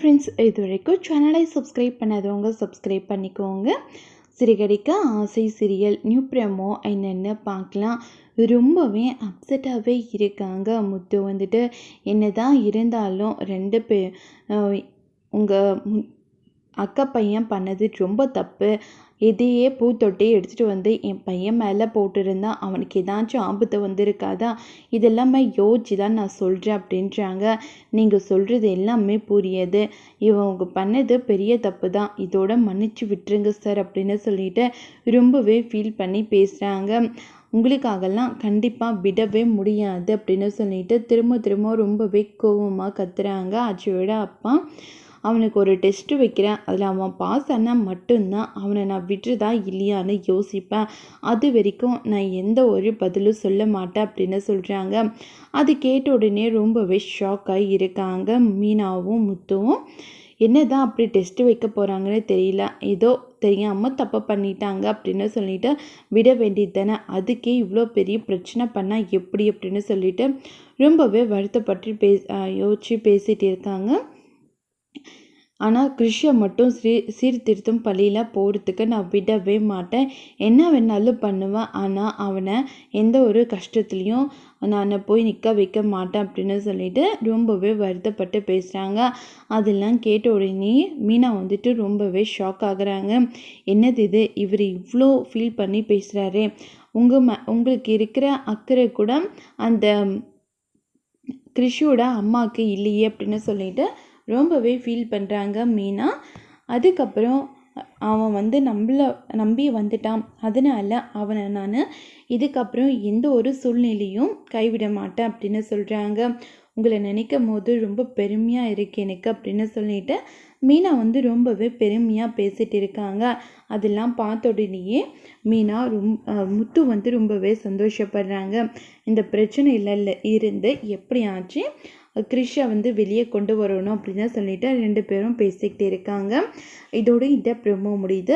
Friends, இது வரைக்கும் சேனலை சப்ஸ்கிரைப் பண்ணாதவங்க சப்ஸ்கிரைப் பண்ணிக்கோங்க. சிறுகடிக்க ஆசை சீரியல் நியூ ப்ரோமோ என்னென்னு பார்க்கலாம். ரொம்பவே அப்செட்டாகவே இருக்காங்க. முத்து வந்துட்டு என்னதான் இருந்தாலும் ரெண்டு பேர் உங்கள் அக்கா பையன் பண்ணது ரொம்ப தப்பு. இதையே பூத்தொட்டி எடுத்துகிட்டு வந்து என் பையன் மேலே போட்டிருந்தா அவனுக்கு ஏதாச்சும் ஆபத்து வந்திருக்காதா? இதெல்லாமே யோசிச்சு தான் நான் சொல்கிறேன் அப்படின்றாங்க. நீங்கள் சொல்கிறது எல்லாமே புரியுது. இவங்க பண்ணது பெரிய தப்பு தான். இதோட மன்னிச்சு விட்டுருங்க சார் அப்படின்னு சொல்லிட்டு ரொம்பவே ஃபீல் பண்ணி பேசுகிறாங்க. உங்களுக்காகலாம் கண்டிப்பாக விடவே முடியாது அப்படின்னு சொல்லிட்டு திரும்ப ரொம்பவே கோவமாக கத்துறாங்க அஜயோட அப்பா. அவனுக்கு ஒரு டெஸ்ட்டு வைக்கிறேன், அதில் அவன் பாஸ் ஆனால் மட்டும்தான் அவனை நான் விட்டுறதா இல்லையான்னு யோசிப்பேன். அது வரைக்கும் நான் எந்த ஒரு பதிலும் சொல்ல மாட்டேன் அப்படின்னு சொல்கிறாங்க. அது கேட்ட உடனே ரொம்பவே ஷாக்காகி இருக்காங்க மீனாவும் முத்துவும். என்னதான் அப்படி டெஸ்ட்டு வைக்க போகிறாங்கன்னு தெரியல, ஏதோ தெரியாமல் தப்பு பண்ணிட்டாங்க அப்படின்னு சொல்லிட்டு விட வேண்டியது தானே, அதுக்கே இவ்வளோ பெரிய பிரச்சனை பண்ணால் எப்படி அப்படின்னு சொல்லிட்டு ரொம்பவே வருத்தப்பட்டு யோசித்து பேசிகிட்டு இருக்காங்க. ஆனால் கிருஷை மட்டும் சீர்திருத்தும் பள்ளியில் போகிறதுக்கு நான் விடவே மாட்டேன். என்ன வேணாலும் பண்ணுவேன். ஆனால் அவனை எந்த ஒரு கஷ்டத்துலேயும் நான் போய் நிற்க வைக்க மாட்டேன் அப்படின்னு சொல்லிட்டு ரொம்பவே வருத்தப்பட்டு பேசுகிறாங்க. அதெல்லாம் கேட்ட உடனே மீனா வந்துட்டு ரொம்பவே ஷாக் ஆகுறாங்க. என்னது இது, இவர் இவ்வளோ ஃபீல் பண்ணி பேசுகிறாரே, உங்களுக்கு இருக்கிற அக்கறை கூட அந்த கிருஷியோட அம்மாவுக்கு இல்லையே அப்படின்னு சொல்லிட்டு ரொம்பவே ஃபீல் பண்ணுறாங்க மீனா. அதுக்கப்புறம் அவன் நம்மளை நம்பி வந்துட்டான், அதனால் அவனை நான் இதுக்கப்புறம் எந்த ஒரு சூழ்நிலையும் கைவிட மாட்டேன் அப்படின்னு சொல்கிறாங்க. உங்களை நினைக்கும் போது ரொம்ப பெருமையாக இருக்கு எனக்கு அப்படின்னு சொல்லிட்டு மீனா ரொம்பவே பெருமையாக பேசிகிட்டு இருக்காங்க. அதெல்லாம் பார்த்த உடனேயே மீனா முத்து ரொம்பவே சந்தோஷப்படுறாங்க. இந்த பிரச்சனையில இருந்து எப்படியாச்சும் கிருஷை வெளியே கொண்டு வரணும் அப்படின்னு சொல்லிட்டு ரெண்டு பேரும் பேசிக்கிட்டு இருக்காங்க. இதோடு இந்த ப்ரோமோ முடியுது.